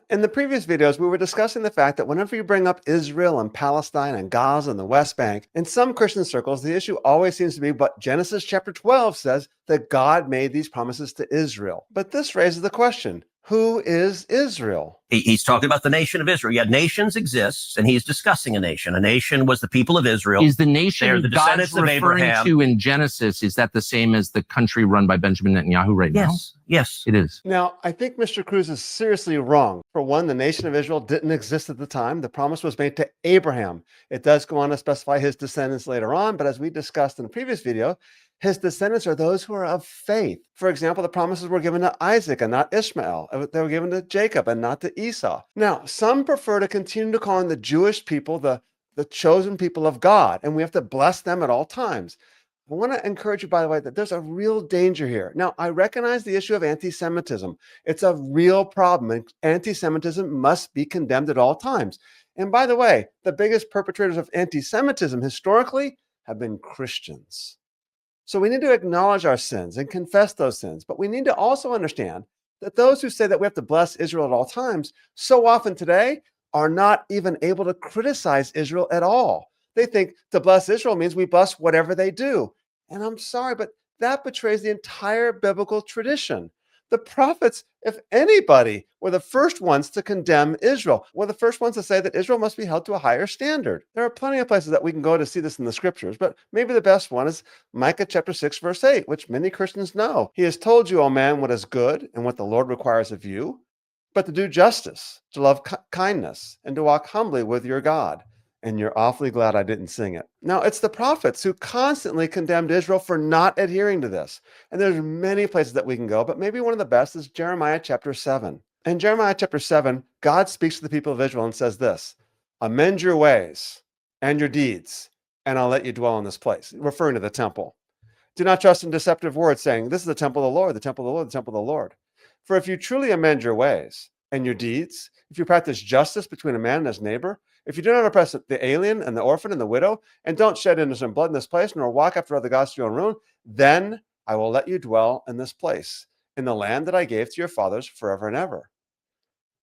In the previous videos, we were discussing the fact that whenever you bring up Israel and Palestine and Gaza and the West Bank, in some Christian circles, the issue always seems to be what Genesis chapter 12 says, that God made these promises to Israel. But this raises the question, who is Israel? He's talking about the nation of Israel. Yet nations exist, and he's discussing a nation. A nation was the people of Israel. Is the nation They're the God's descendants of referring Abraham. to in Genesis, is that the same as the country run by Benjamin Netanyahu right now? Yes. It is. Now, I think Mr. Cruz is seriously wrong. For one, the nation of Israel didn't exist at the time. The promise was made to Abraham. It does go on to specify his descendants later on, but as we discussed in the previous video, his descendants are those who are of faith. For example, the promises were given to Isaac and not Ishmael. They were given to Jacob and not to Esau. Now, some prefer to continue to call the Jewish people the chosen people of God, and we have to bless them at all times. I want to encourage you, by the way, that there's a real danger here. Now, I recognize the issue of anti-Semitism. It's a real problem, and anti-Semitism must be condemned at all times. And by the way, the biggest perpetrators of anti-Semitism historically have been Christians. So we need to acknowledge our sins and confess those sins. But we need to also understand that those who say that we have to bless Israel at all times, so often today are not even able to criticize Israel at all. They think to bless Israel means we bless whatever they do. And I'm sorry, but that betrays the entire biblical tradition. The prophets, if anybody, were the first ones to condemn Israel, were the first ones to say that Israel must be held to a higher standard. There are plenty of places that we can go to see this in the scriptures, but maybe the best one is Micah chapter 6, verse 8, which many Christians know. He has told you, O man, what is good and what the Lord requires of you, but to do justice, to love kindness, and to walk humbly with your God. And you're awfully glad I didn't sing it. Now, it's the prophets who constantly condemned Israel for not adhering to this. And there's many places that we can go, but maybe one of the best is Jeremiah chapter 7. In Jeremiah chapter 7, God speaks to the people of Israel and says this, amend your ways and your deeds, and I'll let you dwell in this place, referring to the temple. Do not trust in deceptive words, saying, this is the temple of the Lord, the temple of the Lord, the temple of the Lord. For if you truly amend your ways and your deeds, if you practice justice between a man and his neighbor, if you do not oppress the alien and the orphan and the widow, and don't shed innocent blood in this place, nor walk after other gods to your own ruin, then I will let you dwell in this place, in the land that I gave to your fathers forever and ever.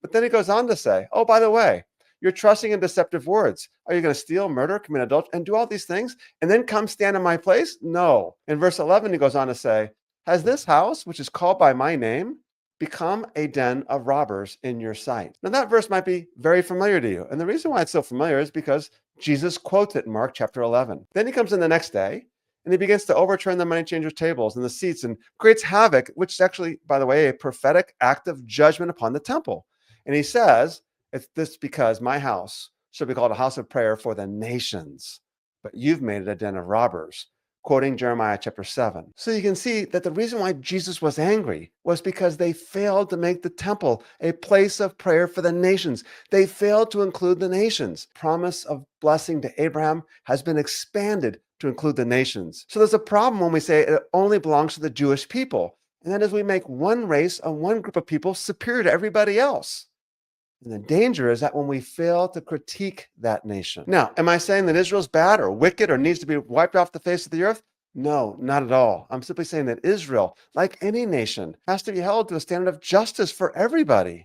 But then he goes on to say, oh, by the way, you're trusting in deceptive words. Are you going to steal, murder, commit adultery, and do all these things, and then come stand in my place? No. In verse 11, he goes on to say, has this house, which is called by my name, become a den of robbers in your sight? Now that verse might be very familiar to you. And the reason why it's so familiar is because Jesus quotes it in Mark chapter 11. Then he comes in the next day and he begins to overturn the money changers' tables and the seats and creates havoc, which is actually, by the way, a prophetic act of judgment upon the temple. And he says, it's this because my house shall be called a house of prayer for the nations, but you've made it a den of robbers. Quoting Jeremiah chapter 7. So you can see that the reason why Jesus was angry was because they failed to make the temple a place of prayer for the nations. They failed to include the nations. Promise of blessing to Abraham has been expanded to include the nations. So there's a problem when we say it only belongs to the Jewish people. And that is we make one race and one group of people superior to everybody else. And the danger is that when we fail to critique that nation. Now, am I saying that Israel's bad or wicked or needs to be wiped off the face of the earth? No, not at all. I'm simply saying that Israel, like any nation, has to be held to a standard of justice for everybody.